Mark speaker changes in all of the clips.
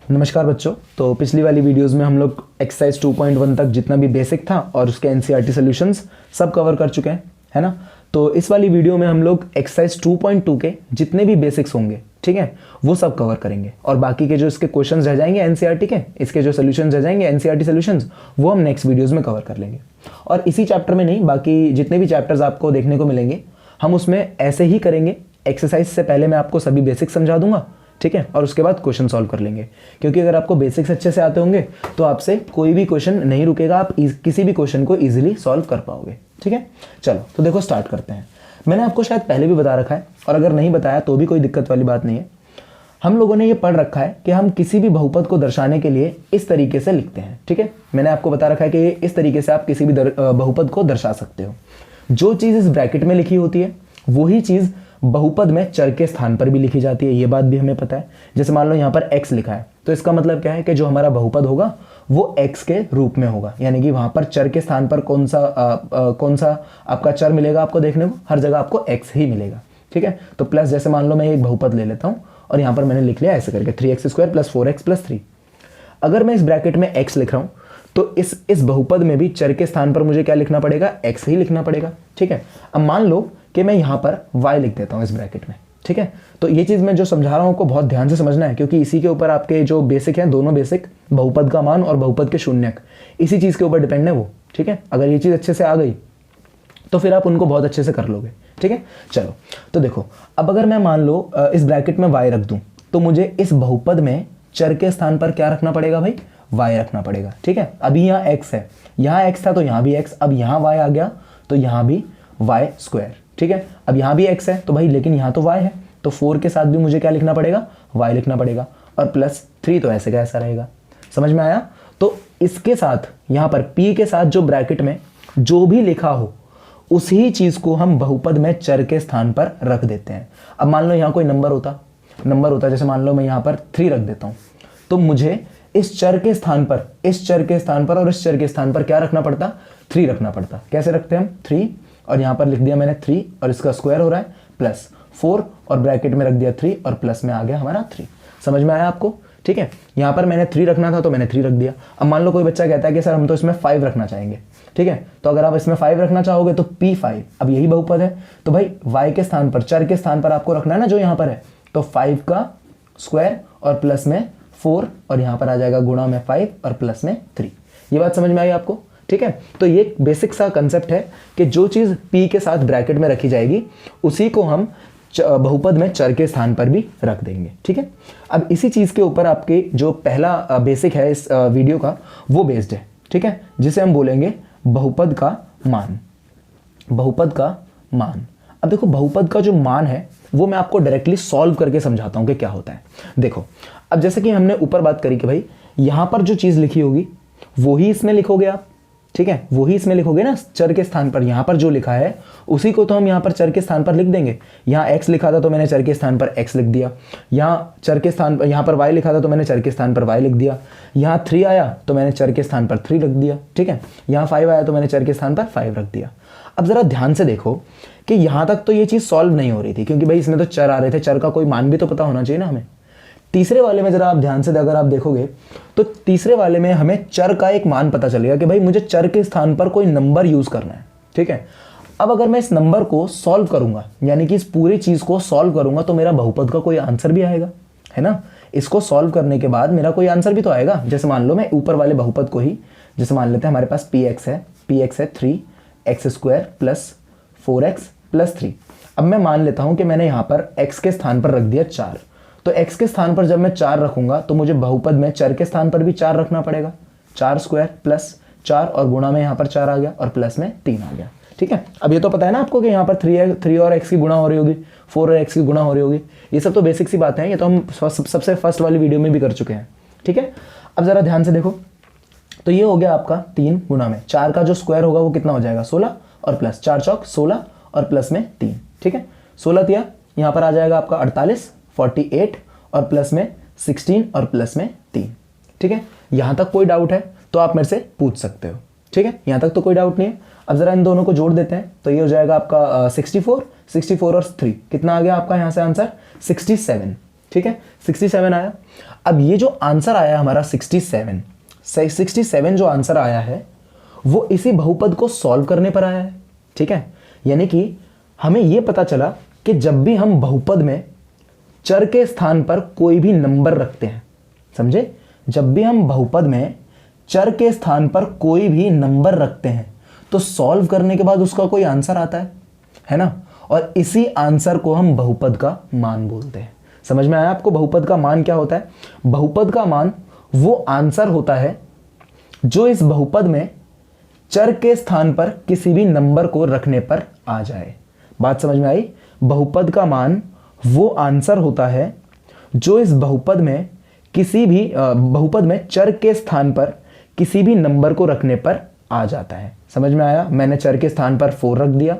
Speaker 1: नमस्कार बच्चों। तो पिछली वाली वीडियोस में हम लोग एक्सरसाइज 2.1 तक जितना भी बेसिक था और उसके एनसीईआरटी सॉल्यूशंस सब कवर कर चुके हैं, है ना। तो इस वाली वीडियो में हम लोग एक्सरसाइज 2.2 के जितने भी बेसिक्स होंगे, ठीक है, वो सब कवर करेंगे और बाकी के जो इसके क्वेश्चंस रह जाएंगे एनसीईआरटी के, इसके जो सॉल्यूशंस रह जाएंगे एनसीईआरटी सॉल्यूशंस, वो हम नेक्स्ट वीडियोज़ में कवर कर लेंगे। और इसी चैप्टर में नहीं, बाकी जितने भी चैप्टर्स आपको देखने को मिलेंगे हम उसमें ऐसे ही करेंगे। एक्सरसाइज से पहले मैं आपको सभी बेसिक्स समझा दूंगा, ठीक है, और उसके बाद क्वेश्चन सॉल्व कर लेंगे। क्योंकि अगर आपको बेसिक्स अच्छे से आते होंगे तो आपसे कोई भी क्वेश्चन नहीं रुकेगा, आप किसी भी क्वेश्चन को इजीली सॉल्व कर पाओगे, ठीक है। चलो तो देखो स्टार्ट करते हैं। मैंने आपको शायद पहले भी बता रखा है और अगर नहीं बताया तो भी कोई दिक्कत वाली बात नहीं है। हम लोगों ने ये पढ़ रखा है कि हम किसी भी बहुपद को दर्शाने के लिए इस तरीके से लिखते हैं, ठीक है। मैंने आपको बता रखा है कि इस तरीके से आप किसी भी बहुपद को दर्शा सकते हो। जो चीज़ इस ब्रैकेट में लिखी होती है वही चीज़ बहुपद में चर के स्थान पर भी लिखी जाती है, ये बात भी हमें पता है। जैसे मान लो यहाँ पर x लिखा है तो इसका मतलब क्या है कि जो हमारा बहुपद होगा वो x के रूप में होगा, यानी कि वहाँ पर चर के स्थान पर कौन सा आपका चर मिलेगा आपको देखने को, हर जगह आपको x ही मिलेगा, ठीक है। तो प्लस, जैसे मान लो मैं एक बहुपद ले लेता हूँ और यहाँ पर मैंने लिख लिया ऐसे करके 3x² + 4x + 3। अगर मैं इस ब्रैकेट में x लिख रहा हूँ तो इस बहुपद में भी चर के स्थान पर मुझे क्या लिखना पड़ेगा, x ही लिखना पड़ेगा, ठीक है। अब मान लो कि मैं यहाँ पर y लिख देता हूँ इस ब्रैकेट में, ठीक है। तो ये चीज़ मैं जो समझा रहा हूँ आपको बहुत ध्यान से समझना है, क्योंकि इसी के ऊपर आपके जो बेसिक हैं, दोनों बेसिक, बहुपद का मान और बहुपद के शून्यक, इसी चीज़ के ऊपर डिपेंड है वो, ठीक है। अगर ये चीज़ अच्छे से आ गई तो फिर आप उनको बहुत अच्छे से कर लोगे, ठीक है। चलो तो देखो, अब अगर मैं मान लो इस ब्रैकेट में y रख दूँ तो मुझे इस बहुपद में चर के स्थान पर क्या रखना पड़ेगा भाई, y रखना पड़ेगा, ठीक है। अभी यहाँ x है, यहाँ x था तो यहाँ भी x, अब यहाँ y आ गया तो यहाँ भी y², ठीक है। अब यहाँ भी x है तो भाई, लेकिन यहाँ तो y है तो 4 के साथ भी मुझे क्या लिखना पड़ेगा, y लिखना पड़ेगा, और +3 तो ऐसे का ऐसा रहेगा। समझ में आया। तो इसके साथ यहाँ पर p के साथ जो ब्रैकेट में जो भी लिखा हो उसी चीज़ को हम बहुपद में चर के स्थान पर रख देते हैं। अब मान लो यहाँ कोई नंबर होता, जैसे मान लो मैं यहाँ पर 3 रख देता हूँ, तो मुझे इस चर के स्थान पर और इस चर के स्थान पर क्या रखना पड़ता, 3 रखना पड़ता। कैसे रखते हैं हम, 3 और यहाँ पर लिख दिया मैंने 3 और इसका स्क्वायर हो रहा है +4 और ब्रैकेट में रख दिया 3 और प्लस में आ गया हमारा 3। समझ में आया आपको, ठीक है। यहाँ पर मैंने 3 रखना था तो मैंने 3 रख दिया। अब मान लो कोई बच्चा कहता है कि सर हम तो इसमें 5 रखना चाहेंगे, ठीक है। तो अगर आप इसमें 5 रखना चाहोगे तो P5, अब यही बहुपद है तो भाई y के स्थान पर, चर के स्थान पर आपको रखना है ना जो यहाँ पर है, तो 5 का स्क्वायर और प्लस में 4 और यहाँ पर आ जाएगा गुणा में 5 और प्लस में 3। ये बात समझ में आई आपको, ठीक है। तो ये बेसिक सा कंसेप्ट है कि जो चीज़ p के साथ ब्रैकेट में रखी जाएगी उसी को हम बहुपद में चर के स्थान पर भी रख देंगे, ठीक है। अब इसी चीज़ के ऊपर आपके जो पहला बेसिक है इस वीडियो का वो बेस्ड है, ठीक है, जिसे हम बोलेंगे बहुपद का मान। बहुपद का मान, अब देखो बहुपद का जो मान है वो मैं आपको डायरेक्टली सॉल्व करके समझाता हूँ कि क्या होता है। देखो, अब जैसे कि हमने ऊपर बात करी कि भाई यहाँ पर जो चीज़ लिखी होगी वही इसमें लिखोगे आप, ठीक है, वही इसमें लिखोगे ना चर के स्थान पर। यहाँ पर जो लिखा है उसी को तो हम यहाँ पर चर के स्थान पर लिख देंगे। यहाँ x लिखा था तो मैंने चर के स्थान पर x लिख दिया, यहाँ चर के स्थान पर, यहाँ पर y लिखा था तो मैंने चर के स्थान पर y लिख दिया, यहाँ 3 आया तो मैंने चर के स्थान पर 3 रख दिया, ठीक है, यहाँ 5 आया तो मैंने चर के स्थान पर 5 रख दिया। अब ज़रा ध्यान से देखो कि यहाँ तक तो ये चीज़ सॉल्व नहीं हो रही थी, क्योंकि भाई इसमें तो चर आ रहे थे, चर का कोई मान भी तो पता होना चाहिए ना हमें। तीसरे वाले में ज़रा आप ध्यान से अगर आप देखोगे तो तीसरे वाले में हमें चर का एक मान पता चलेगा कि भाई मुझे चर के स्थान पर कोई नंबर यूज़ करना है, ठीक है। अब अगर मैं इस नंबर को सॉल्व करूंगा, यानी कि इस पूरी चीज़ को सॉल्व करूंगा, तो मेरा बहुपद का कोई आंसर भी आएगा, है ना। इसको सॉल्व करने के बाद मेरा कोई आंसर भी तो आएगा। जैसे मान लो मैं ऊपर वाले बहुपद को ही, जैसे मान लेते हैं हमारे पास px है 3x² + 4x + 3। अब मैं मान लेता हूँ कि मैंने यहाँ पर x के स्थान पर रख दिया 4, तो x के स्थान पर जब मैं 4 रखूंगा तो मुझे बहुपद में चर के स्थान पर भी 4 रखना पड़ेगा, 4² + 4 और गुणा में यहाँ पर 4 आ गया और प्लस में 3 आ गया, ठीक है। अब ये तो पता है ना आपको कि यहाँ पर 3 और x की गुणा हो रही होगी, 4 और x की गुणा हो रही होगी। ये सब तो बेसिक सी बातें हैं, ये तो हम सबसे फर्स्ट वाली वीडियो में भी कर चुके हैं, ठीक है। अब ज़रा ध्यान से देखो, तो ये हो गया आपका 3 गुणा में 4 का जो स्क्वायर होगा वो कितना हो जाएगा, 16 और प्लस 4 चौक 16 और प्लस में 3, ठीक है। 16 दिया, यहाँ पर आ जाएगा आपका 48, 48 और प्लस में 16 और प्लस में 3, ठीक है। यहाँ तक कोई डाउट है तो आप मेरे से पूछ सकते हो, ठीक है, यहाँ तक तो कोई डाउट नहीं है। अब ज़रा इन दोनों को जोड़ देते हैं तो ये हो जाएगा आपका 64 और 3 कितना आ गया आपका यहाँ से आंसर, 67, ठीक है, 67 आया। अब ये जो आंसर आया हमारा 67 जो आंसर आया है वो इसी बहुपद को सॉल्व करने पर आया है। ठीक है, यानी कि हमें ये पता चला कि जब भी हम बहुपद में चर के स्थान पर कोई भी नंबर रखते हैं, समझे, जब भी हम बहुपद में चर के स्थान पर कोई भी नंबर रखते हैं तो सॉल्व करने के बाद उसका कोई आंसर आता है ना, और इसी आंसर को हम बहुपद का मान बोलते हैं। समझ में आया आपको बहुपद का मान क्या होता है? बहुपद का मान वो आंसर होता है जो इस बहुपद में चर के स्थान पर किसी भी नंबर को रखने पर आ जाए। बात समझ में आई? बहुपद का मान वो आंसर होता है जो इस बहुपद में किसी भी बहुपद में चर के स्थान पर किसी भी नंबर को रखने पर आ जाता है। समझ में आया? मैंने चर के स्थान पर 4 रख दिया,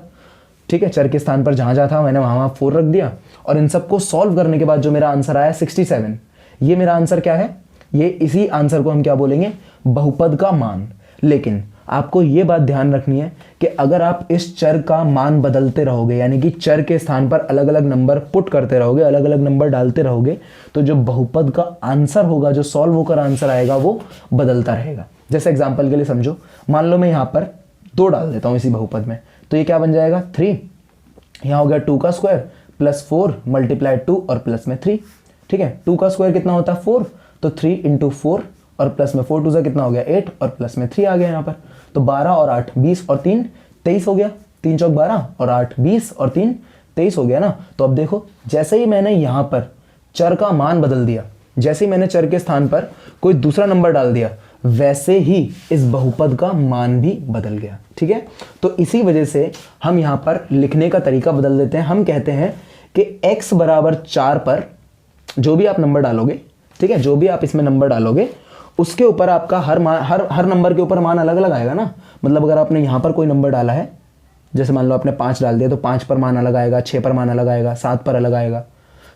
Speaker 1: ठीक है, चर के स्थान पर जहां जहां था मैंने वहां 4 रख दिया, और इन सबको सॉल्व करने के बाद जो मेरा आंसर आया 67, ये मेरा आंसर क्या है? ये इसी आंसर को हम क्या बोलेंगे? बहुपद का मान। लेकिन आपको ये बात ध्यान रखनी है कि अगर आप इस चर का मान बदलते रहोगे, यानी कि चर के स्थान पर अलग अलग नंबर पुट करते रहोगे, अलग अलग नंबर डालते रहोगे, तो जो बहुपद का आंसर होगा, जो सॉल्व होकर आंसर आएगा, वो बदलता रहेगा। जैसे एग्जाम्पल के लिए समझो, मान लो मैं यहाँ पर 2 डाल देता हूँ इसी बहुपद में, तो ये क्या बन जाएगा? 3। यहाँ हो गया 2 का स्क्वायर प्लस 4 मल्टीप्लाई 2 और प्लस में 3। ठीक है, 2 का स्क्वायर कितना होता है? 4, तो 3 इंटू 4 और प्लस में 4 2 कितना हो गया? 8 और प्लस में 3 आ गया यहाँ पर, तो 12 और 8 20 और 3 23 हो गया। 3 चौक 12 और 8 20 और 3 23 हो गया ना। तो अब देखो, जैसे ही मैंने यहाँ पर चर का मान बदल दिया, जैसे ही मैंने चर के स्थान पर कोई दूसरा नंबर डाल दिया, वैसे ही इस बहुपद का मान भी बदल गया। ठीक है, तो इसी वजह से हम यहाँ पर लिखने का तरीका बदल देते हैं। हम कहते हैं कि x बराबर 4 पर जो भी आप नंबर डालोगे, ठीक है, जो भी आप इसमें नंबर डालोगे, उसके ऊपर आपका हर नंबर के ऊपर मान अलग अलग आएगा ना। मतलब अगर आपने यहाँ पर कोई नंबर डाला है, जैसे मान लो आपने 5 डाल दिया, तो 5 पर मान अलग आएगा, 6 पर मान अलग आएगा, 7 पर अलग आएगा।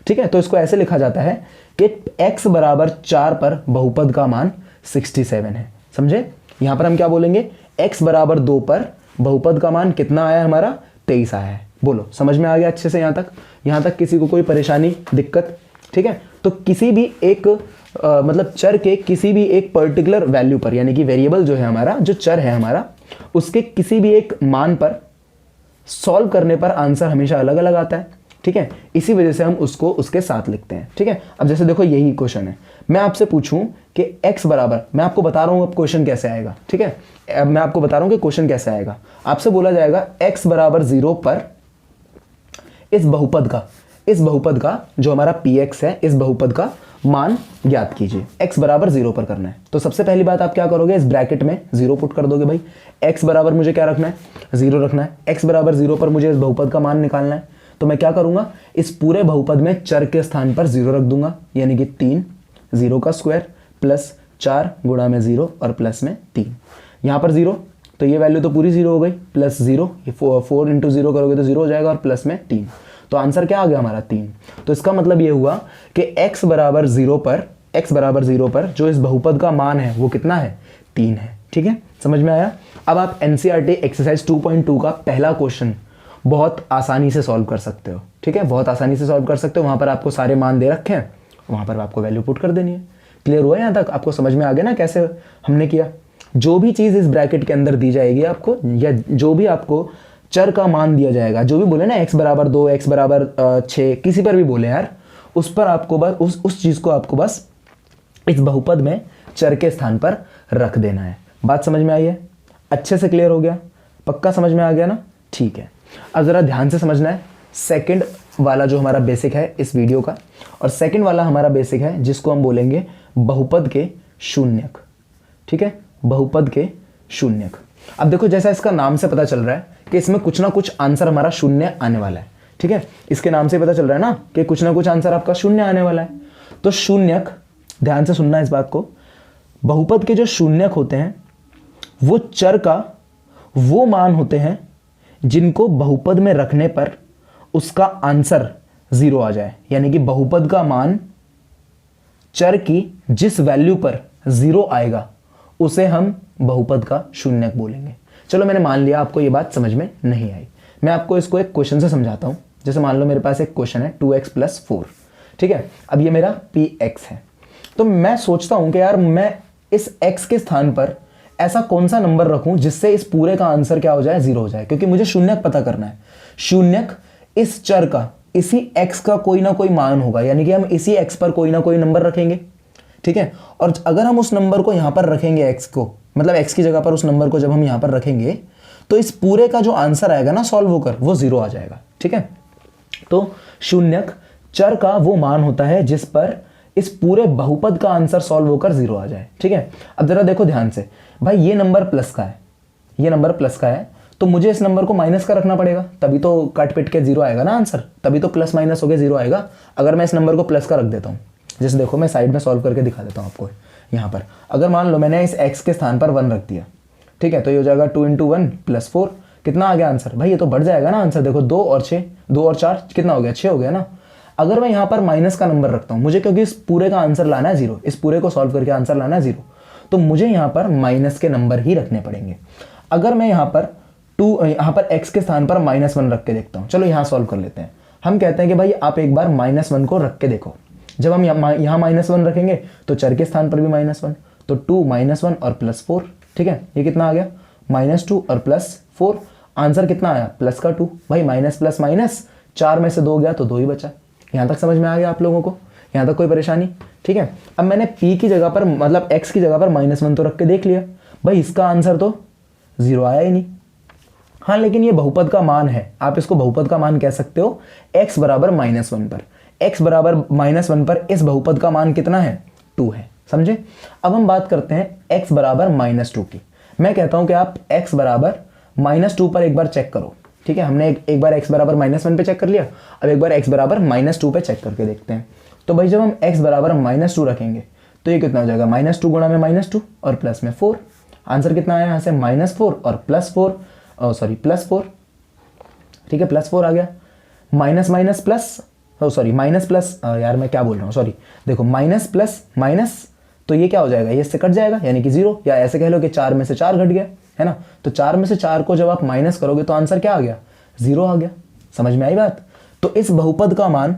Speaker 1: ठीक है, तो इसको ऐसे लिखा जाता है कि x बराबर 4 पर बहुपद का मान 67 है। समझे? यहाँ पर हम क्या बोलेंगे? x बराबर 2 पर बहुपद का मान कितना आया हमारा? 23 आया है। बोलो, समझ में आ गया अच्छे से? यहाँ तक किसी को कोई परेशानी, दिक्कत? ठीक है, तो किसी भी एक मतलब चर के किसी भी एक पर्टिकुलर वैल्यू पर, यानी कि वेरिएबल जो है हमारा, जो चर है हमारा, उसके किसी भी एक मान पर सॉल्व करने पर आंसर हमेशा अलग अलग आता है। ठीक है, इसी वजह से हम उसको उसके साथ लिखते हैं। ठीक है, अब जैसे देखो यही क्वेश्चन है, मैं आपसे पूछूं कि x बराबर, मैं आपको बता रहा हूं अब क्वेश्चन कैसे आएगा। ठीक है, अब मैं आपको बता रहा हूं कि क्वेश्चन कैसे आएगा। आपसे बोला जाएगा x बराबर 0 पर इस बहुपद का जो हमारा px है, इस बहुपद का मान ज्ञात कीजिए। x बराबर 0 पर करना है, तो सबसे पहली बात आप क्या करोगे? इस ब्रैकेट में 0 पुट कर दोगे। भाई x बराबर मुझे क्या रखना है? 0 रखना है। x बराबर 0 पर मुझे इस बहुपद का मान निकालना है, तो मैं क्या करूंगा? इस पूरे बहुपद में चर के स्थान पर 0 रख दूंगा, यानी कि 3, 0 का स्क्वायर प्लस 4 गुणा में 0 और प्लस में 3। यहाँ पर 0, तो ये वैल्यू तो पूरी 0 हो गई, प्लस 0, ये 4 इंटू 0 करोगे तो 0 हो जाएगा, और प्लस में 3। तो आंसर क्या आ गया हमारा? 3। तो इसका मतलब ये हुआ कि x बराबर 0 पर जो इस बहुपद का मान है वो कितना है? 3 है। ठीक है, समझ में आया? अब आप NCERT एक्सरसाइज 2.2 का पहला क्वेश्चन बहुत आसानी से सॉल्व कर सकते हो। ठीक है, बहुत आसानी से सॉल्व कर सकते हो। वहां पर आपको सारे मान दे रखे हैं, वहां पर आपको वैल्यू पुट कर देनी है। क्लियर हुआ यहाँ तक? आपको समझ में आ गया ना कैसे हमने किया? जो भी चीज़ इस ब्रैकेट के अंदर दी जाएगी आपको, या जो भी आपको चर का मान दिया जाएगा, जो भी बोले ना x बराबर 2, x बराबर 6, किसी पर भी बोले यार, उस पर आपको बस उस चीज़ को आपको बस इस बहुपद में चर के स्थान पर रख देना है। बात समझ में आई है? अच्छे से क्लियर हो गया? पक्का समझ में आ गया ना? ठीक है, अब ज़रा ध्यान से समझना है सेकंड वाला जो हमारा बेसिक है इस वीडियो का, और सेकंड वाला हमारा बेसिक है जिसको हम बोलेंगे बहुपद के शून्यक। ठीक है, बहुपद के शून्यक। अब देखो, जैसा इसका नाम से पता चल रहा है कि इसमें कुछ ना कुछ आंसर हमारा शून्य आने वाला है। ठीक है, इसके नाम से पता चल रहा है ना कि कुछ ना कुछ आंसर आपका शून्य आने वाला है। तो शून्यक, ध्यान से सुनना इस बात को, बहुपद के जो शून्यक होते हैं वो चर का वो मान होते हैं जिनको बहुपद में रखने पर उसका आंसर 0 आ जाए, यानी कि बहुपद का मान चर की जिस वैल्यू पर 0 आएगा उसे हम बहुपद का शून्यक बोलेंगे। चलो, मैंने मान लिया आपको ये बात समझ में नहीं आई, मैं आपको इसको एक क्वेश्चन से समझाता हूं। जैसे मान लो मेरे पास एक क्वेश्चन है 2x + 4। ठीक है। अब ये मेरा px है, तो मैं सोचता हूं कि यार मैं इस x के स्थान पर ऐसा कौन सा नंबर रखूं जिससे इस पूरे का आंसर क्या हो जाए, 0 हो जाए, क्योंकि मुझे शून्यक पता करना है। शून्यक इस चर का, इसी x का कोई ना कोई मान होगा, यानी कि हम इसी x पर कोई ना कोई नंबर रखेंगे, ठीक है। और अगर हम उस नंबर को यहां पर रखेंगे, x को, मतलब x की जगह पर उस नंबर को जब हम यहां पर रखेंगे तो इस पूरे का जो आंसर आएगा ना सॉल्व होकर, वो 0 आ जाएगा, ठीक है। तो शून्यक चर का वो मान होता है जिस पर इस पूरे बहुपद का आंसर सॉल्व होकर 0 आ जाए, ठीक है। अब जरा देखो ध्यान से, भाई ये नंबर प्लस का है, ये नंबर प्लस का है, तो मुझे इस नंबर को माइनस का रखना पड़ेगा, तभी तो कट पिट के 0 आएगा ना आंसर, तभी तो प्लस माइनस होकर 0 आएगा। अगर मैं इस नंबर को प्लस का रख देता हूँ, जैसे देखो मैं साइड में सॉल्व करके दिखा देता हूँ आपको। यहाँ पर अगर मान लो मैंने इस x के स्थान पर 1 रख दिया, ठीक है, तो ये हो जाएगा 2 × 1 + 4, कितना आ गया आंसर, भाई ये तो बढ़ जाएगा ना आंसर, देखो 2 और 6, 2 और 4 कितना हो गया, 6 हो गया ना। अगर मैं यहाँ पर माइनस का नंबर रखता हूँ, मुझे क्योंकि इस पूरे का आंसर लाना है 0, इस पूरे को सॉल्व करके आंसर लाना है 0, तो मुझे यहाँ पर माइनस के नंबर ही रखने पड़ेंगे। अगर मैं यहाँ पर यहाँ पर x के स्थान पर -1 रख के देखता हूँ, चलो यहाँ सॉल्व कर लेते हैं। हम कहते हैं कि भाई आप एक बार -1 को रख के देखो। जब हम यहाँ -1 रखेंगे तो चर के स्थान पर भी -1, तो 2 -1 और +4, ठीक है, ये कितना आ गया, -2 और +4, आंसर कितना आया, प्लस का 2। भाई माइनस प्लस माइनस, 4 में से 2 गया तो 2 ही बचा। यहाँ तक समझ में आ गया आप लोगों को, यहाँ तक कोई परेशानी, ठीक है। अब मैंने p की जगह पर, मतलब x की जगह पर -1 तो रख के देख लिया, भाई इसका आंसर तो 0 आया ही नहीं। हाँ, लेकिन ये बहुपद का मान है, आप इसको बहुपद का मान कह सकते हो। x बराबर -1 पर, x बराबर -1 पर इस बहुपद का मान कितना है, 2 है, समझे। अब हम बात करते हैं x बराबर -2 की। मैं कहता हूं कि आप x बराबर -2 पर एक बार चेक करो, ठीक है। हमने एक बार x बराबर -1 पे चेक कर लिया, अब एक बार x बराबर -2 पे चेक करके देखते हैं। तो भाई जब हम x बराबर -2 रखेंगे तो ये कितना हो जाएगा, -2 गुणा में -2 और प्लस में 4, आंसर कितना आया यहाँ से, -4 और +4, +4, ठीक है, +4 आ गया। Minus minus plus, minus plus, यार मैं क्या बोल रहा हूँ, सॉरी, देखो माइनस प्लस माइनस, तो ये क्या हो जाएगा, ये इससे कट जाएगा, यानी कि 0, या ऐसे कह लो कि 4 में से 4 घट गया, है ना। तो 4 में से 4 को जब आप माइनस करोगे तो आंसर क्या आ गया, 0 आ गया। समझ में आई बात। तो इस बहुपद का मान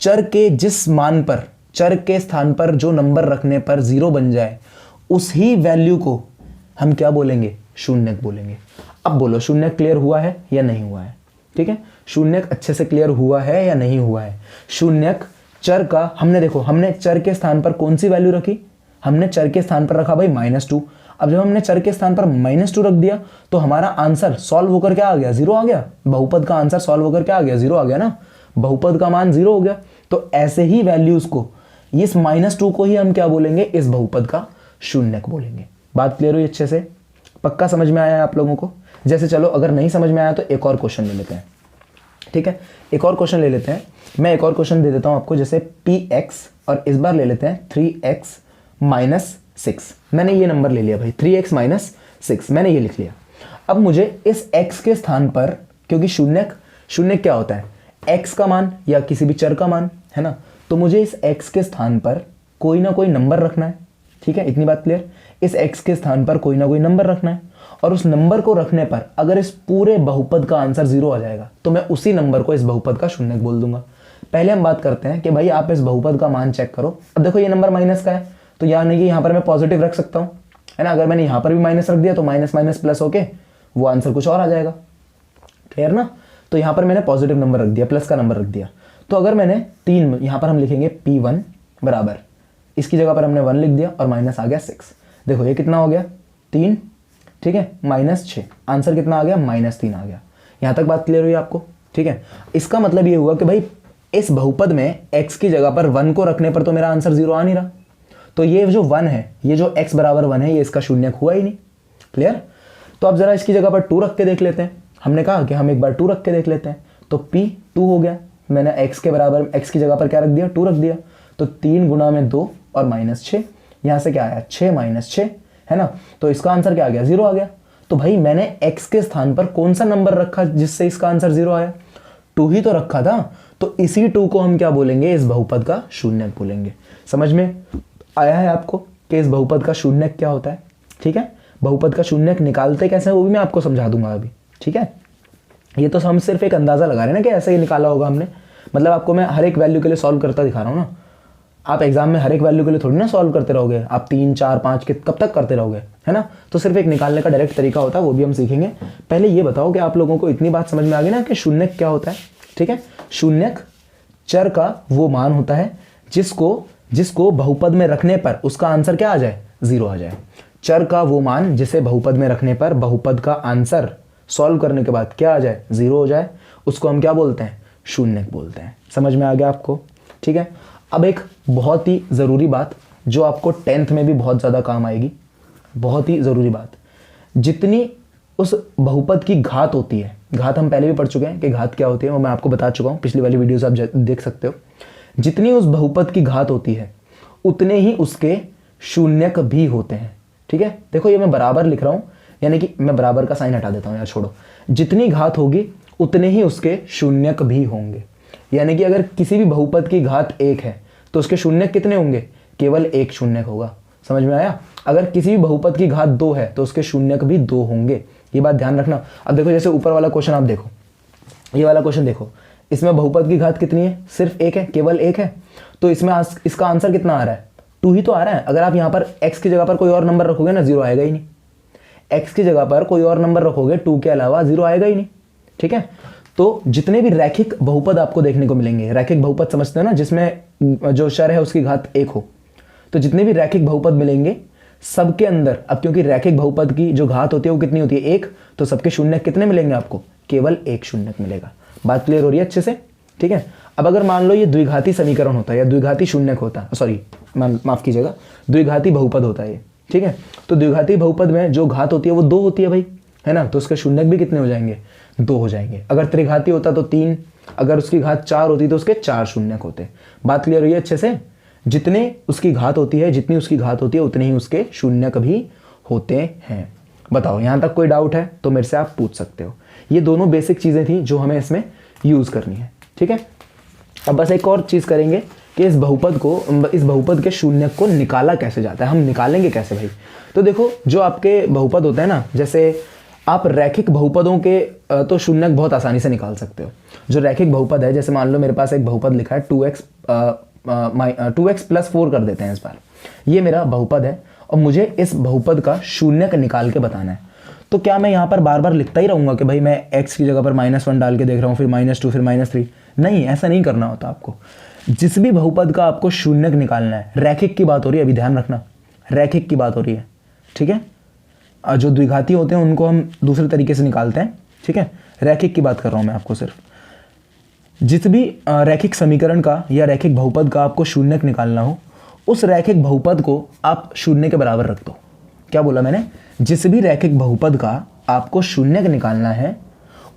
Speaker 1: चर के जिस मान पर, चर के स्थान पर जो नंबर रखने पर 0 बन जाए, उस ही वैल्यू को हम क्या बोलेंगे, शून्यक बोलेंगे। अब बोलो शून्यक क्लियर हुआ है या नहीं हुआ है, ठीक है। शून्यक अच्छे से क्लियर हुआ है या नहीं हुआ है। शून्यक चर का, हमने देखो, हमने चर के स्थान पर कौन सी वैल्यू रखी, हमने चर के स्थान पर रखा भाई -2। अब जब हमने चर के स्थान पर -2 रख दिया तो हमारा आंसर सॉल्व होकर क्या आ गया, 0 आ गया। बहुपद का आंसर सॉल्व होकर क्या आ गया, 0 आ गया ना, बहुपद का मान 0 हो गया। तो ऐसे ही वैल्यूज को, इस -2 को ही हम क्या बोलेंगे, इस बहुपद का शून्यक बोलेंगे। बात क्लियर हुई अच्छे से, पक्का समझ में आया है आप लोगों को। जैसे चलो अगर नहीं समझ में आया तो एक और क्वेश्चन ले लेते हैं, ठीक है, एक और क्वेश्चन ले लेते हैं। मैं एक और क्वेश्चन दे देता हूं आपको, जैसे px, और इस बार ले लेते हैं 3x - 6। मैंने ये नंबर ले लिया भाई, 3x - 6 मैंने ये लिख लिया। अब मुझे इस x के स्थान पर, क्योंकि शून्यक क्या होता है, x का मान या किसी भी चर का मान, है ना, तो मुझे इस x के स्थान पर कोई ना कोई नंबर रखना है, ठीक है, इतनी बात क्लियर। इस x के स्थान पर कोई ना कोई नंबर रखना है, और उस नंबर को रखने पर अगर इस पूरे बहुपद का आंसर 0 आ जाएगा तो मैं उसी नंबर को इस बहुपद का शून्यक बोल दूंगा। पहले हम बात करते हैं कि भाई आप इस बहुपद का मान चेक करो। अब देखो ये नंबर माइनस का है, तो यानी कि यहाँ पर मैं पॉजिटिव रख सकता हूँ, है ना। अगर मैंने यहाँ पर भी माइनस रख दिया तो माइनस माइनस प्लस होके वो आंसर कुछ और आ जाएगा, क्लियर ना। तो यहाँ पर मैंने पॉजिटिव नंबर रख दिया, प्लस का नंबर रख दिया। तो अगर मैंने 3, यहाँ पर हम लिखेंगे p1 बराबर, इसकी जगह पर हमने 1 लिख दिया और माइनस आ गया 6। देखो ये कितना हो गया, 3, ठीक है, -6, आंसर कितना आ गया, -3 आ गया। यहां तक बात क्लियर हुई आपको, ठीक है। इसका मतलब ये हुआ कि भाई इस बहुपद में x की जगह पर 1 को रखने पर तो मेरा आंसर 0 आ नहीं रहा, तो ये जो 1 है, ये जो x बराबर 1 है, ये इसका शून्यक हुआ ही नहीं, क्लियर। तो अब जरा इसकी जगह पर 2 रख के देख लेते हैं। हमने कहा कि हम एक बार 2 रख के देख लेते हैं, तो p 2 हो गया। मैंने x के बराबर, x की जगह पर क्या रख दिया, 2 रख दिया, तो 3 गुणा में 2 और -6, यहां से क्या आया, 6 - 6, है ना। तो इसका आंसर क्या आ गया, 0 आ गया। तो भाई मैंने x के स्थान पर कौन सा नंबर रखा जिससे इसका आंसर 0 आया, 2 ही तो रखा था। तो इसी 2 को हम क्या बोलेंगे, इस बहुपद का शून्यक बोलेंगे। समझ में आया है आपको कि इस बहुपद का शून्यक क्या होता है, ठीक है। बहुपद का शून्यक निकालते कैसे वो भी मैं आपको समझा दूंगा अभी, ठीक है। ये तो हम सिर्फ एक अंदाजा लगा रहे हैं ना कि ऐसे ही निकाला होगा हमने, मतलब आपको मैं हर एक वैल्यू के लिए सॉल्व करता दिखा रहा हूँ ना। आप एग्जाम में हर एक वैल्यू के लिए थोड़ी ना सॉल्व करते रहोगे, आप 3 4 5 के कब तक करते रहोगे, है ना। तो सिर्फ एक निकालने का डायरेक्ट तरीका होता है, वो भी हम सीखेंगे। पहले ये बताओ कि आप लोगों को इतनी बात समझ में आ गई ना कि शून्यक क्या होता है, ठीक है। शून्यक चर का वो मान होता है जिसको बहुपद में रखने पर उसका आंसर क्या आ जाए, 0 आ जाए। चर का वो मान जिसे बहुपद में रखने पर बहुपद का आंसर सॉल्व करने के बाद क्या आ जाए, 0 हो जाए, उसको हम क्या बोलते हैं, शून्यक बोलते हैं। समझ में आ गया आपको, ठीक है। अब एक बहुत ही ज़रूरी बात जो आपको 10th में भी बहुत ज़्यादा काम आएगी, बहुत ही ज़रूरी बात, जितनी उस बहुपद की घात होती है, घात हम पहले भी पढ़ चुके हैं कि घात क्या होती है, वो मैं आपको बता चुका हूँ, पिछली वाली वीडियो से आप देख सकते हो। जितनी उस बहुपद की घात होती है उतने ही उसके शून्यक भी होते हैं, ठीक है। देखो ये मैं बराबर लिख रहा हूँ, यानी कि मैं बराबर का साइन हटा देता हूँ यार, छोड़ो। जितनी घात होगी उतने ही उसके शून्यक भी होंगे, यानी कि अगर किसी भी बहुपद की घात 1 है तो उसके शून्यक कितने होंगे, केवल 1 शून्यक होगा। समझ में आया। अगर किसी भी बहुपद की घात 2 है तो उसके शून्यक भी 2 होंगे, ये बात ध्यान रखना। अब देखो जैसे ऊपर वाला क्वेश्चन आप देखो, ये वाला क्वेश्चन देखो, इसमें बहुपद की घात कितनी है, सिर्फ 1 है, केवल 1 है। तो इसमें इसका आंसर कितना आ रहा है, 2 ही तो आ रहा है। अगर आप यहाँ पर x की जगह पर कोई और नंबर रखोगे ना, 0 आएगा ही नहीं। x की जगह पर कोई और नंबर रखोगे 2 के अलावा, 0 आएगा ही नहीं, ठीक है। तो जितने भी रैखिक बहुपद आपको देखने को मिलेंगे, रैखिक बहुपद समझते हो ना, जिसमें जो चर है उसकी घात 1 हो, तो जितने भी रैखिक बहुपद मिलेंगे सबके अंदर, अब क्योंकि रैखिक बहुपद की जो घात होती है वो कितनी होती है, 1, तो सबके शून्यक कितने मिलेंगे आपको, केवल 1 शून्यक मिलेगा। बात क्लियर हो रही है अच्छे से, ठीक है। अब अगर मान लो ये द्विघाती समीकरण होता है या द्विघाती शून्यक होता है, सॉरी माफ कीजिएगा, द्विघाती बहुपद होता है ये, ठीक है। तो द्विघाती बहुपद में जो घात होती है वो 2 होती है भाई, है ना, तो उसके शून्यक भी कितने हो जाएंगे, 2 हो जाएंगे। अगर त्रिघाती होता तो 3, अगर उसकी घात 4 होती तो उसके 4 शून्यक होते। बात क्लियर हुई है अच्छे से। जितने उसकी घात होती है, जितनी उसकी घात होती है उतने ही उसके शून्यक भी होते हैं। बताओ यहाँ तक कोई डाउट है तो मेरे से आप पूछ सकते हो। ये दोनों बेसिक चीज़ें थी जो हमें इसमें यूज़ करनी है, ठीक है। अब बस एक और चीज़ करेंगे कि इस बहुपद के शून्यक को निकाला कैसे जाता है, हम निकालेंगे कैसे भाई। तो देखो जो आपके बहुपद होते हैं ना, जैसे आप रैखिक बहुपदों के तो शून्यक बहुत आसानी से निकाल सकते हो। जो रैखिक बहुपद है, जैसे मान लो मेरे पास एक बहुपद लिखा है 2x प्लस 4 कर देते हैं इस बार, ये मेरा बहुपद है और मुझे इस बहुपद का शून्यक निकाल के बताना है। तो क्या मैं यहाँ पर बार बार लिखता ही रहूँगा कि भाई मैं x की जगह पर -1 डाल के देख रहा हूँ, फिर -2, फिर -3? नहीं, ऐसा नहीं करना होता आपको। जिस भी बहुपद का आपको शून्यक निकालना है, रैखिक की बात हो रही है, अभी ध्यान रखना, रैखिक की बात हो रही है, ठीक है। जो द्विघाती होते हैं उनको हम दूसरे तरीके से निकालते हैं, ठीक है। रैखिक की बात कर रहा हूँ मैं आपको सिर्फ। जिस भी रैखिक समीकरण का या रैखिक बहुपद का आपको शून्यक निकालना हो, उस रैखिक बहुपद को आप शून्य के बराबर रख दो। क्या बोला मैंने, जिस भी रैखिक बहुपद का आपको शून्यक निकालना है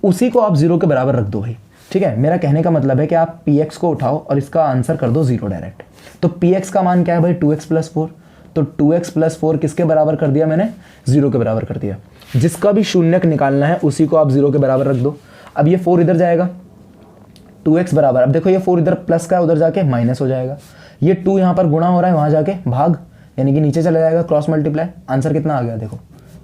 Speaker 1: उसी को आप 0 के बराबर रख दो भाई, ठीक है। मेरा कहने का मतलब है कि आप px को उठाओ और इसका आंसर कर दो 0 डायरेक्ट। तो px का मान क्या है भाई, 2x प्लस 4, तो 2x प्लस 4 किसके बराबर कर दिया मैंने, 0 के बराबर कर दिया। जिसका भी शून्यक निकालना है उसी को आप 0 के बराबर रख दो। अब ये 4 इधर जाएगा, 2x बराबर, अब देखो ये 4 इधर प्लस का है, उधर जाके माइनस हो जाएगा। ये 2 यहाँ पर गुणा हो रहा है, वहाँ जाके भाग, यानी कि नीचे चला जाएगा, क्रॉस मल्टीप्लाई। आंसर कितना आ गया, देखो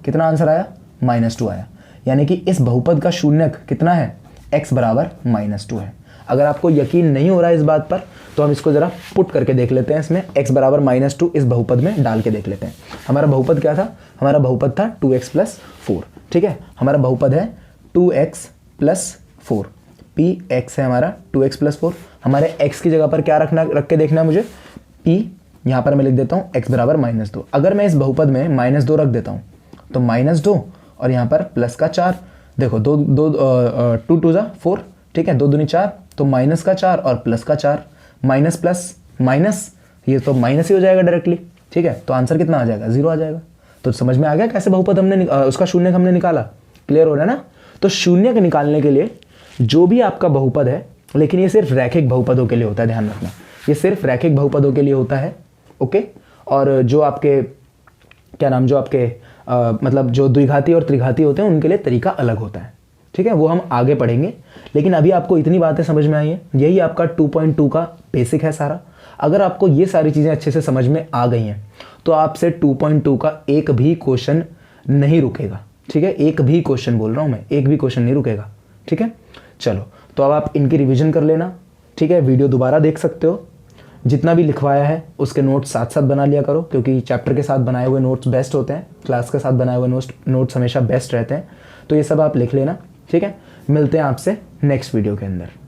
Speaker 1: कितना आंसर आया, -2 आया। यानी कि इस बहुपद का शून्यक कितना है, x बराबर -2 है। अगर आपको यकीन नहीं हो रहा है इस बात पर तो हम इसको जरा पुट करके देख लेते हैं, इसमें x बराबर -2 इस बहुपद में डाल के देख लेते हैं। हमारा बहुपद क्या था, हमारा बहुपद था 2x प्लस 4, ठीक है। हमारा बहुपद है 2x प्लस 4, px है हमारा 2x प्लस 4। हमारे x की जगह पर क्या रख के देखना है मुझे, p, यहाँ पर मैं लिख देता हूँ x बराबर -2। अगर मैं इस बहुपद में -2 रख देता हूँ तो -2 और यहाँ पर प्लस का 4, देखो 2 2 × 4, ठीक है, 2 दूनी 4, तो माइनस का 4 और प्लस का 4, माइनस प्लस माइनस, ये तो माइनस ही हो जाएगा डायरेक्टली, ठीक है। तो आंसर कितना आ जाएगा, 0 आ जाएगा। तो समझ में आ गया कैसे बहुपद हमने उसका शून्यक हमने निकाला, क्लियर हो रहा है ना। तो शून्यक निकालने के लिए जो भी आपका बहुपद है, लेकिन ये सिर्फ रैखिक बहुपदों के लिए होता है, ध्यान रखना, ये सिर्फ रैखिक बहुपदों के लिए होता है, ओके। और जो आपके क्या नाम, जो आपके मतलब जो द्विघाती और त्रिघाती होते हैं उनके लिए तरीका अलग होता है, ठीक है, वो हम आगे पढ़ेंगे। लेकिन अभी आपको इतनी बातें समझ में आई हैं, यही आपका 2.2 का बेसिक है सारा। अगर आपको ये सारी चीज़ें अच्छे से समझ में आ गई हैं तो आपसे 2.2 का एक भी क्वेश्चन नहीं रुकेगा, ठीक है। एक भी क्वेश्चन बोल रहा हूँ मैं, एक भी क्वेश्चन नहीं रुकेगा, ठीक है। चलो तो अब आप इनकी रिवीजन कर लेना, ठीक है, वीडियो दोबारा देख सकते हो। जितना भी लिखवाया है उसके नोट्स साथ साथ बना लिया करो, क्योंकि चैप्टर के साथ बनाए हुए नोट्स बेस्ट होते हैं, क्लास के साथ बनाए हुए नोट्स हमेशा बेस्ट रहते हैं। तो ये सब आप लिख लेना, ठीक है। मिलते हैं आपसे नेक्स्ट वीडियो के अंदर।